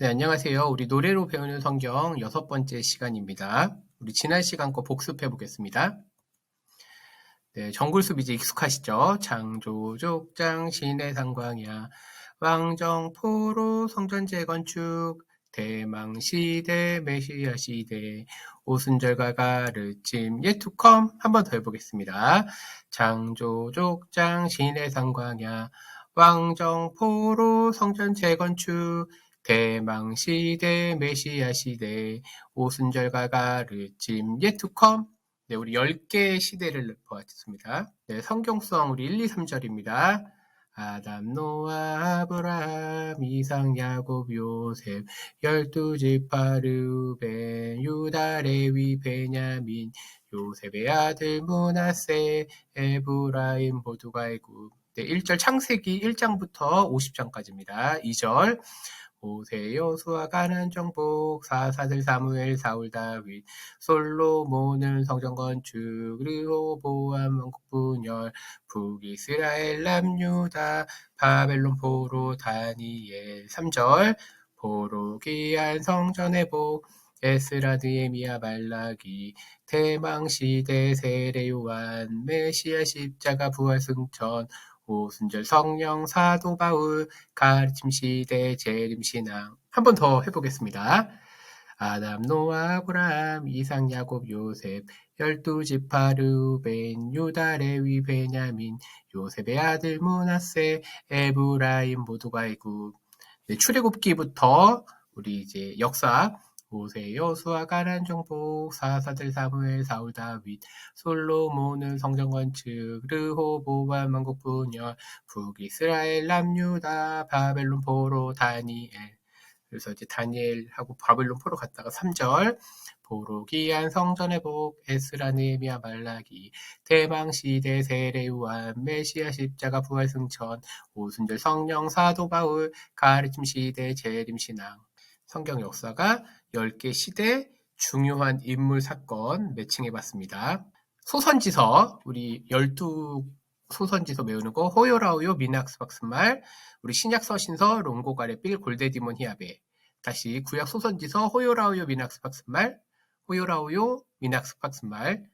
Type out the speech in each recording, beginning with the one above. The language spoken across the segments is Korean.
네, 안녕하세요. 우리 노래로 배우는 성경 6번째 시간입니다. 우리 지난 시간 거 복습해 보겠습니다. 네, 정글숲 이제 익숙하시죠? 창조족장 시내상광야 왕정포로 성전 재건축 대망시대 메시아 시대 오순절과 가르침 예투컴 한 번 더 해보겠습니다. 창조족장 시내상광야 왕정포로 성전 재건축 대망시대 메시아 시대 오순절과 가르침 예투컴. 네, 우리 10개의 시대를 보았습니다. 네, 성경성 우리 1, 2, 3절입니다. 아담, 노아, 아브라함, 이삭, 야곱, 요셉, 12지파 르벤, 유다, 레위, 베냐민, 요셉의 아들 므낫세, 에브라임 모두가 애굽. 네, 1절 창세기 1장부터 50장까지입니다. 2절 모세, 여호수아, 가나안 정복, 사사들, 사무엘, 사울, 다윗, 솔로몬은 성전 건축, 르호보암 왕국 분열, 북이스라엘, 남유다, 바벨론 포로, 다니엘. 3절 보로기한 성전 회복, 에스라, 느헤미야, 말라기, 대망시대, 세례 요한, 메시아 십자가 부활 승천, 오순절 성령 사도 바울, 가르침 시대 재림 신앙. 한 번 더 해보겠습니다. 아담, 노아, 아브라함, 이삭, 야곱, 요셉, 12지파 르벤, 유다, 레위, 베냐민, 요셉의 아들 므낫세, 에브라임 모두가 애굽. 네, 출애굽기부터 우리 이제 역사 모세, 여호수아, 가나안 정복, 사사들, 사무엘, 사울, 다윗, 솔로몬은 성전 건축, 르호보암 왕국 분열, 북이스라엘, 남유다, 바벨론 포로, 다니엘. 그래서 이제 다니엘하고 바벨론 포로 갔다가 3절 보로기한 성전 회복, 에스라, 느헤미야, 말라기, 대망시대, 세례 요한, 메시아 십자가 부활 승천, 오순절 성령 사도 바울, 가르침 시대 재림 신앙. 성경 역사가 10개 시대 중요한 인물 사건 매칭해봤습니다. 소선지서 우리 12 소선지서 외우는 거 호요라우요 미낙스박스말 우리 신약 서신서 롱고가레 빌 골데디몬 히아베. 다시 구약 소선지서 호요라우요 미낙스박스말 호요라우요 미낙스박스말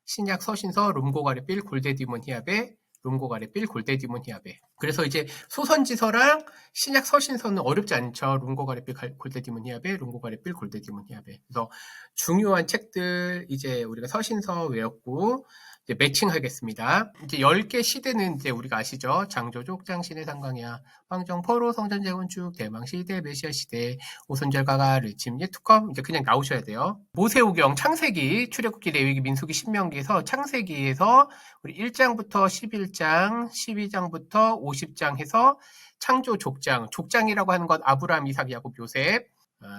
신약 서신서 롬고가레 빌 골데디몬 히아베 롬고가레 빌 골데디몬 히아베. 그래서 이제 소선지서랑 신약 서신서는 어렵지 않죠. 롬고가레 빌 골데디몬 히아베 롬고가레 빌 골데디몬 히아베. 그래서 중요한 책들 이제 우리가 서신서 외웠고 이제 매칭하겠습니다. 이제 10개 시대는 이제 우리가 아시죠? 장조족 장신의 상광야 황정 포로 성전 재건축 대망시대 메시아 시대 오순절과 가르침 예투컴 이제 그냥 나오셔야 돼요. 모세오경 창세기 출애굽기 레위기 민수기 신명기에서 창세기에서 우리 1장부터 11장 12장부터 50장 해서 창조 족장 족장이라고 하는 건 아브라함 이삭 야곱 요셉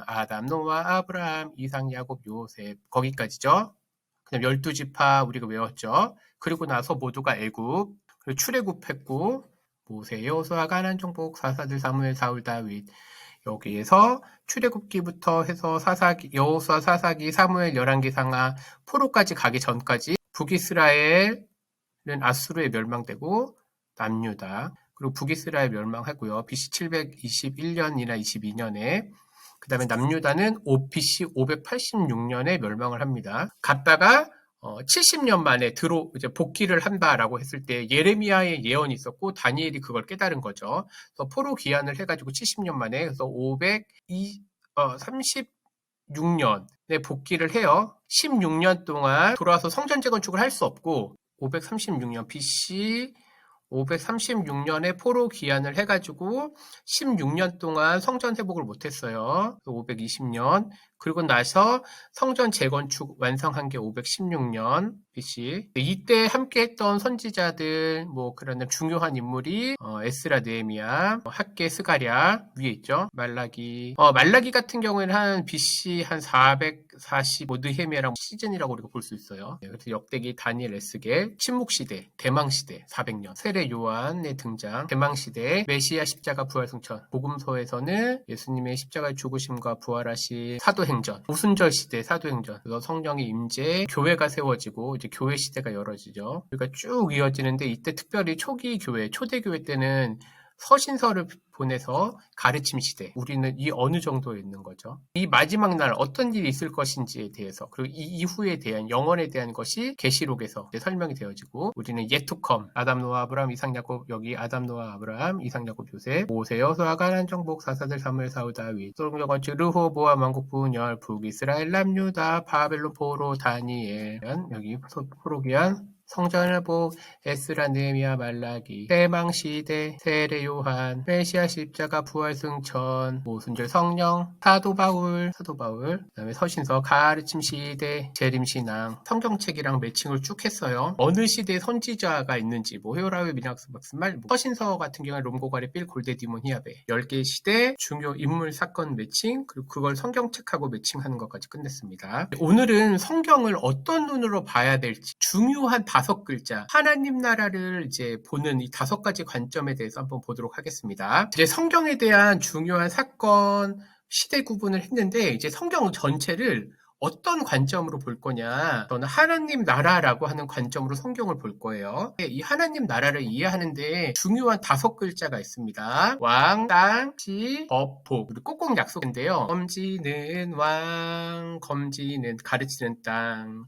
아담 노아 아브라함 이삭 야곱 요셉 거기까지죠. 그냥 12지파 우리가 외웠죠. 그리고 나서 모두가 애굽 그리고 출애굽했고 모세 여호수아 가나안 정복 사사들 사무엘 사울 다윗 여기에서 출애굽기부터 해서 사사기 여호수아 사사기 사무엘 열왕기 상하 포로까지 가기 전까지 북이스라엘은 아수르에 멸망되고 남유다 그리고 북이스라엘 멸망하고요. BC 721년이나 22년에 그 다음에 남유다는 BC 586년에 멸망을 합니다. 갔다가 70년 만에 이제 복귀를 한다라고 했을 때 예레미야의 예언이 있었고 다니엘이 그걸 깨달은 거죠. 그래서 포로 귀환을 해가지고 70년 만에 그래서 536년에 복귀를 해요. 16년 동안 돌아와서 성전 재건축을 할 수 없고 536년 BC 536년에 포로 귀환을 해가지고 16년 동안 성전 회복을 못했어요. 520년. 그리고 나서 성전 재건축 완성한 게 516년 BC. 이때 함께했던 선지자들 그런 중요한 인물이 에스라, 느헤미야, 학개, 스가랴 위에 있죠. 말라기. 말라기 같은 경우에는 한 BC 한 445 느헤미야랑 시즌이라고 우리가 볼 수 있어요. 그래서 역대기 다니엘, 에스겔, 침묵시대, 대망시대 400년, 세례 요한의 등장, 대망시대, 메시아 십자가 부활승천, 복음서에서는 예수님의 십자가의 죽으심과 부활하신 사도행전, 오순절 시대 사도행전, 그래서 성령의 임재, 교회가 세워지고 이제 교회 시대가 열어지죠. 그러니까 쭉 이어지는데 이때 특별히 초기 교회, 초대교회 때는 서신서를 보내서 가르침 시대. 우리는 이 어느 정도에 있는 거죠. 이 마지막 날 어떤 일이 있을 것인지에 대해서 그리고 이 이후에 대한 영원에 대한 것이 계시록에서 설명이 되어지고 우리는 yet to come. 아담, 노아, 아브람, 이삭, 야곱. 여기 아담, 노아, 아브람, 이삭, 야곱, 요셉. 모세, 여호수아, 가나안 정복, 사사들, 사무엘, 사울, 다윗. 솔로몬, 르호보암, 왕국 분열, 북이스라엘, 남유다, 바벨론, 포로, 다니엘. 여기 포로기한 성전을복, 에스라, 느헤미야, 말라기, 대망시대, 세례 요한, 메시아 십자가, 부활 승천, 모순절 성령, 사도 바울, 그다음에 서신서, 가르침 시대, 재림 신앙, 성경책이랑 매칭을 쭉 했어요. 어느 시대에 선지자가 있는지, 뭐 헤오라웨 미낙스 박스말, 서신서 같은 경우에 롬고가리 빌 골데 디몬 히아베 10개 시대 중요 인물 사건 매칭, 그리고 그걸 성경책하고 매칭하는 것까지 끝냈습니다. 오늘은 성경을 어떤 눈으로 봐야 될지 중요한 5글자 하나님 나라를 이제 보는 이 5가지 관점에 대해서 한번 보도록 하겠습니다. 이제 성경에 대한 중요한 사건 시대 구분을 했는데 이제 성경 전체를 어떤 관점으로 볼 거냐? 저는 하나님 나라라고 하는 관점으로 성경을 볼 거예요. 이 하나님 나라를 이해하는데 중요한 5글자가 있습니다. 왕, 땅, 시, 법, 복. 그리고 꼭꼭 약속인데요. 검지는 왕, 검지는 가르치는 땅.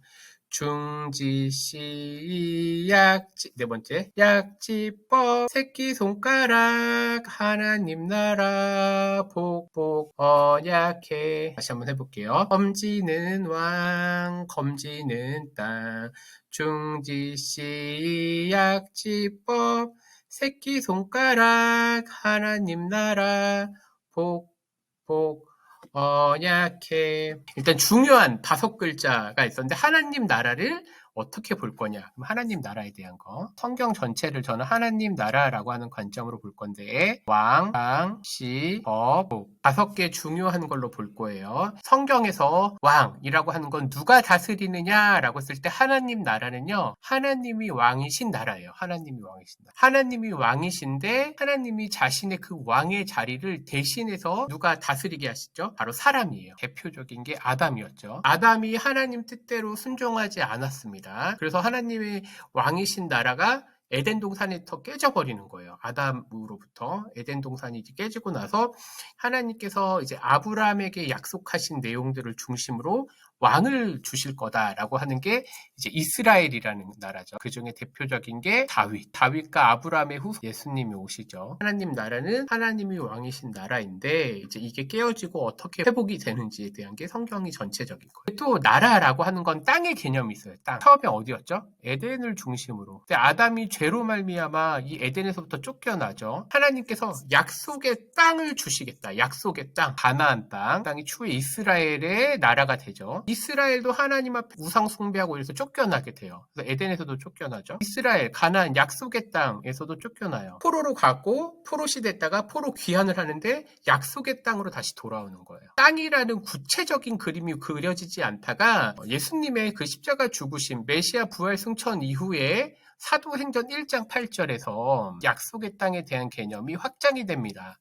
중지시 약지 네 번째 약지법 새끼손가락 하나님 나라 복복 언약해 다시 한번 해볼게요. 검지는 왕 검지는 땅 중지시 약지법 새끼손가락 하나님 나라 복복 언약해. 일단 중요한 5글자가 있었는데 하나님 나라를 어떻게 볼 거냐? 그럼 하나님 나라에 대한 거. 성경 전체를 저는 하나님 나라라고 하는 관점으로 볼 건데 왕, 땅, 시, 법, 복 5개 중요한 걸로 볼 거예요. 성경에서 왕이라고 하는 건 누가 다스리느냐라고 했을 때 하나님 나라는요. 하나님이 왕이신 나라예요. 하나님이 왕이신 나라. 하나님이 왕이신데 하나님이 자신의 그 왕의 자리를 대신해서 누가 다스리게 하시죠? 바로 사람이에요. 대표적인 게 아담이었죠. 아담이 하나님 뜻대로 순종하지 않았습니다. 그래서 하나님의 왕이신 나라가 에덴 동산에서 깨져버리는 거예요. 아담으로부터 에덴 동산이 이제 깨지고 나서 하나님께서 이제 아브라함에게 약속하신 내용들을 중심으로 왕을 주실 거다라고 하는 게 이제 이스라엘이라는 나라죠. 그 중에 대표적인 게 다윗과 아브라함의 후손 예수님이 오시죠. 하나님 나라는 하나님이 왕이신 나라인데 이제 이게 깨어지고 어떻게 회복이 되는지에 대한 게 성경이 전체적인 거예요. 또 나라라고 하는 건 땅의 개념이 있어요. 땅. 처음에 어디였죠? 에덴을 중심으로. 근데 아담이 죄로 말미암아 이 에덴에서부터 쫓겨나죠. 하나님께서 약속의 땅을 주시겠다. 약속의 땅, 가나안 땅이 추후에 이스라엘의 나라가 되죠. 이스라엘도 하나님 앞에 우상 숭배하고 이래서 쫓겨나게 돼요. 그래서 에덴에서도 쫓겨나죠. 이스라엘, 가나안, 약속의 땅에서도 쫓겨나요. 포로로 가고 포로시 됐다가 포로 귀환을 하는데 약속의 땅으로 다시 돌아오는 거예요. 땅이라는 구체적인 그림이 그려지지 않다가 예수님의 그 십자가 죽으심, 메시아 부활 승천 이후에 사도행전 1장 8절에서 약속의 땅에 대한 개념이 확장이 됩니다.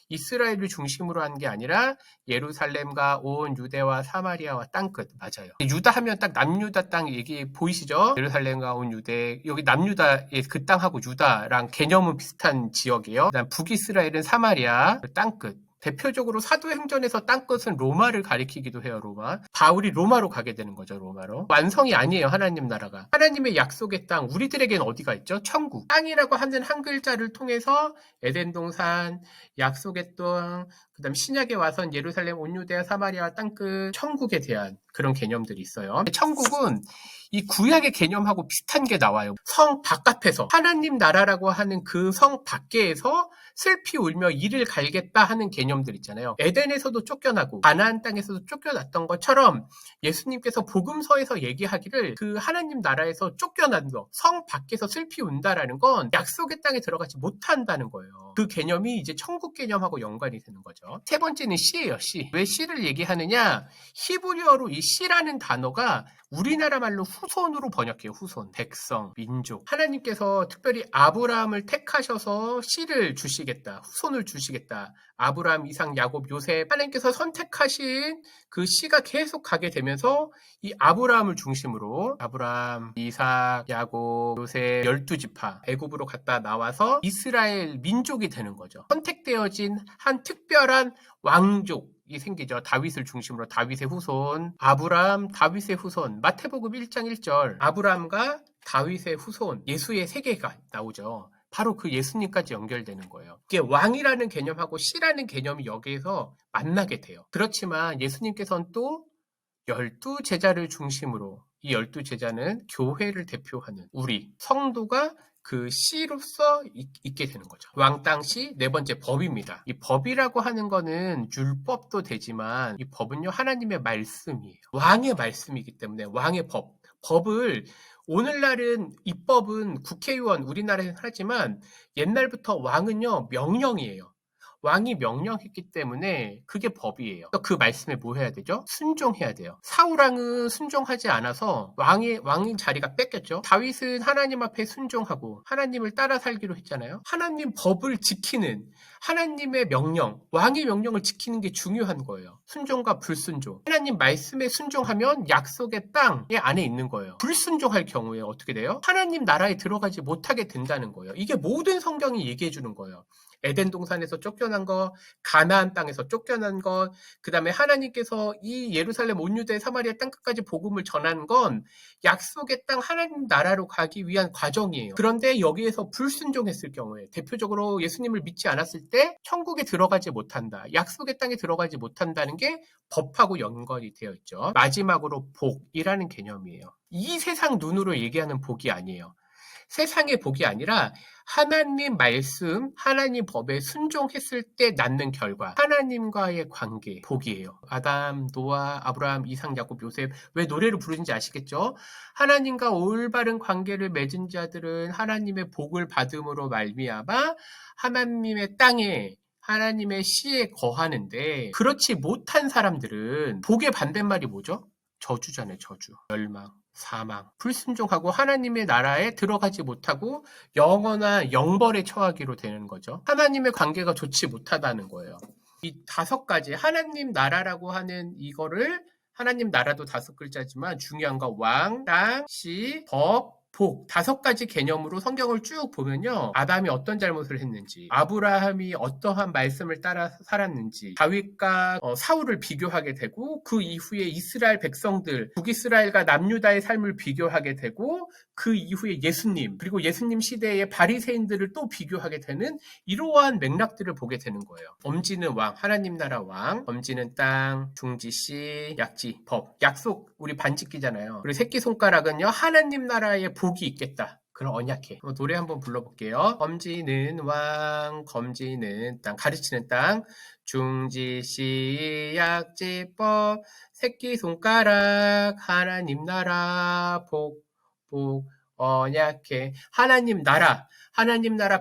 이스라엘을 중심으로 한 게 아니라 예루살렘과 온 유대와 사마리아와 땅끝 맞아요. 유다 하면 딱 남유다 땅 얘기 보이시죠? 예루살렘과 온 유대 여기 남유다의 그 땅하고 유다랑 개념은 비슷한 지역이에요. 그다음 북이스라엘은 사마리아 땅끝. 대표적으로 사도행전에서 땅끝은 로마를 가리키기도 해요. 로마. 바울이 로마로 가게 되는 거죠. 로마로. 완성이 아니에요. 하나님 나라가. 하나님의 약속의 땅. 우리들에겐 어디가 있죠? 천국. 땅이라고 하는 한 글자를 통해서 에덴 동산, 약속의 땅, 그다음 신약에 와선 예루살렘, 온 유대와 사마리아 땅끝, 천국에 대한 그런 개념들이 있어요. 천국은 이 구약의 개념하고 비슷한 게 나와요. 성 바깥에서 하나님 나라라고 하는 그 성 밖에서 슬피 울며 이를 갈겠다 하는 개념들 있잖아요. 에덴에서도 쫓겨나고 가나안 땅에서도 쫓겨났던 것처럼 예수님께서 복음서에서 얘기하기를 그 하나님 나라에서 쫓겨난 거, 성 밖에서 슬피 운다라는 건 약속의 땅에 들어가지 못한다는 거예요. 그 개념이 이제 천국 개념하고 연관이 되는 거죠. 세 번째는 시예요. 시. 왜 시를 얘기하느냐? 히브리어로 이 시라는 단어가 우리나라 말로 후손으로 번역해요. 후손, 백성, 민족. 하나님께서 특별히 아브라함을 택하셔서 씨를 주시고 주시겠다. 후손을 주시겠다. 아브라함, 이삭, 야곱, 요셉 하나님께서 선택하신 그 씨가 계속 가게 되면서 이 아브라함을 중심으로 아브라함, 이삭, 야곱, 요셉 12지파 애굽으로 갔다 나와서 이스라엘 민족이 되는 거죠. 선택되어진 한 특별한 왕족이 생기죠. 다윗을 중심으로 다윗의 후손, 아브라함, 다윗의 후손. 마태복음 1장 1절 아브라함과 다윗의 후손, 예수의 세계가 나오죠. 바로 그 예수님까지 연결되는 거예요. 이게 왕이라는 개념하고 씨라는 개념이 여기에서 만나게 돼요. 그렇지만 예수님께서는 또 12제자를 중심으로 이 12제자는 교회를 대표하는 우리 성도가 그 씨로서 있게 되는 거죠. 왕땅씨 네 번째 법입니다. 이 법이라고 하는 거는 율법도 되지만 이 법은요 하나님의 말씀이에요. 왕의 말씀이기 때문에 왕의 법을 오늘날은 입법은 국회의원 우리나라에서 하지만 옛날부터 왕은요 명령이에요. 왕이 명령했기 때문에 그게 법이에요. 그 말씀에 뭐 해야 되죠? 순종해야 돼요. 사울왕은 순종하지 않아서 왕의 자리가 뺏겼죠. 다윗은 하나님 앞에 순종하고 하나님을 따라 살기로 했잖아요. 하나님 법을 지키는 하나님의 명령, 왕의 명령을 지키는 게 중요한 거예요. 순종과 불순종. 하나님 말씀에 순종하면 약속의 땅에 안에 있는 거예요. 불순종할 경우에 어떻게 돼요? 하나님 나라에 들어가지 못하게 된다는 거예요. 이게 모든 성경이 얘기해 주는 거예요. 에덴 동산에서 쫓겨난 거, 가나안 땅에서 쫓겨난 것, 그 다음에 하나님께서 이 예루살렘 온 유대 사마리아 땅끝까지 복음을 전한 건 약속의 땅 하나님 나라로 가기 위한 과정이에요. 그런데 여기에서 불순종했을 경우에 대표적으로 예수님을 믿지 않았을 때 천국에 들어가지 못한다. 약속의 땅에 들어가지 못한다는 게 법하고 연관이 되어 있죠. 마지막으로 복이라는 개념이에요. 이 세상 눈으로 얘기하는 복이 아니에요. 세상의 복이 아니라 하나님 말씀, 하나님 법에 순종했을 때 낳는 결과, 하나님과의 관계, 복이에요. 아담, 노아, 아브라함, 이삭, 야곱, 요셉 왜 노래를 부르는지 아시겠죠? 하나님과 올바른 관계를 맺은 자들은 하나님의 복을 받음으로 말미암아 하나님의 땅에 하나님의 씨에 거하는데 그렇지 못한 사람들은 복의 반대말이 뭐죠? 저주잖아요. 저주, 멸망, 사망, 불순종하고 하나님의 나라에 들어가지 못하고 영원한 영벌에 처하기로 되는 거죠. 하나님의 관계가 좋지 못하다는 거예요. 이 5가지 하나님 나라라고 하는 이거를 하나님 나라도 5글자지만 중요한 거 왕, 땅, 씨, 법, 복 5가지 개념으로 성경을 쭉 보면요. 아담이 어떤 잘못을 했는지, 아브라함이 어떠한 말씀을 따라 살았는지, 다윗과 사울을 비교하게 되고 그 이후에 이스라엘 백성들, 북이스라엘과 남유다의 삶을 비교하게 되고 그 이후에 예수님, 그리고 예수님 시대의 바리새인들을 또 비교하게 되는 이러한 맥락들을 보게 되는 거예요. 엄지는 왕, 하나님 나라 왕, 엄지는 땅, 중지씨, 약지, 법, 약속 우리 반지키잖아요. 그리고 새끼손가락은요 하나님 나라의 복이 있겠다. 그런 언약해. 노래 한번 불러볼게요. 검지는 왕, 검지는 땅, 가르치는 땅, 중지씨, 약지법, 새끼손가락, 하나님 나라, 복, 언약해. 하나님 나라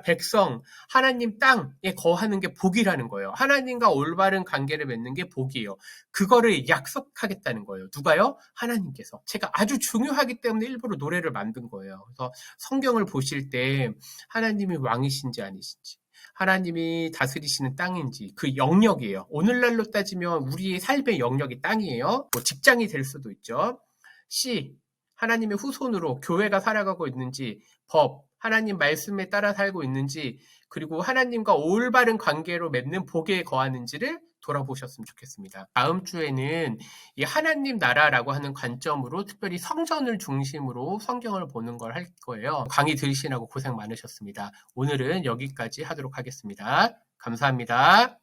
백성, 하나님 땅에 거하는 게 복이라는 거예요. 하나님과 올바른 관계를 맺는 게 복이에요. 그거를 약속하겠다는 거예요. 누가요? 하나님께서. 제가 아주 중요하기 때문에 일부러 노래를 만든 거예요. 그래서 성경을 보실 때 하나님이 왕이신지 아니신지, 하나님이 다스리시는 땅인지 그 영역이에요. 오늘날로 따지면 우리의 삶의 영역이 땅이에요. 뭐 직장이 될 수도 있죠. C, 하나님의 후손으로 교회가 살아가고 있는지, 법, 하나님 말씀에 따라 살고 있는지, 그리고 하나님과 올바른 관계로 맺는 복에 거하는지를 돌아보셨으면 좋겠습니다. 다음 주에는 이 하나님 나라라고 하는 관점으로 특별히 성전을 중심으로 성경을 보는 걸 할 거예요. 강의 들으시느라고 고생 많으셨습니다. 오늘은 여기까지 하도록 하겠습니다. 감사합니다.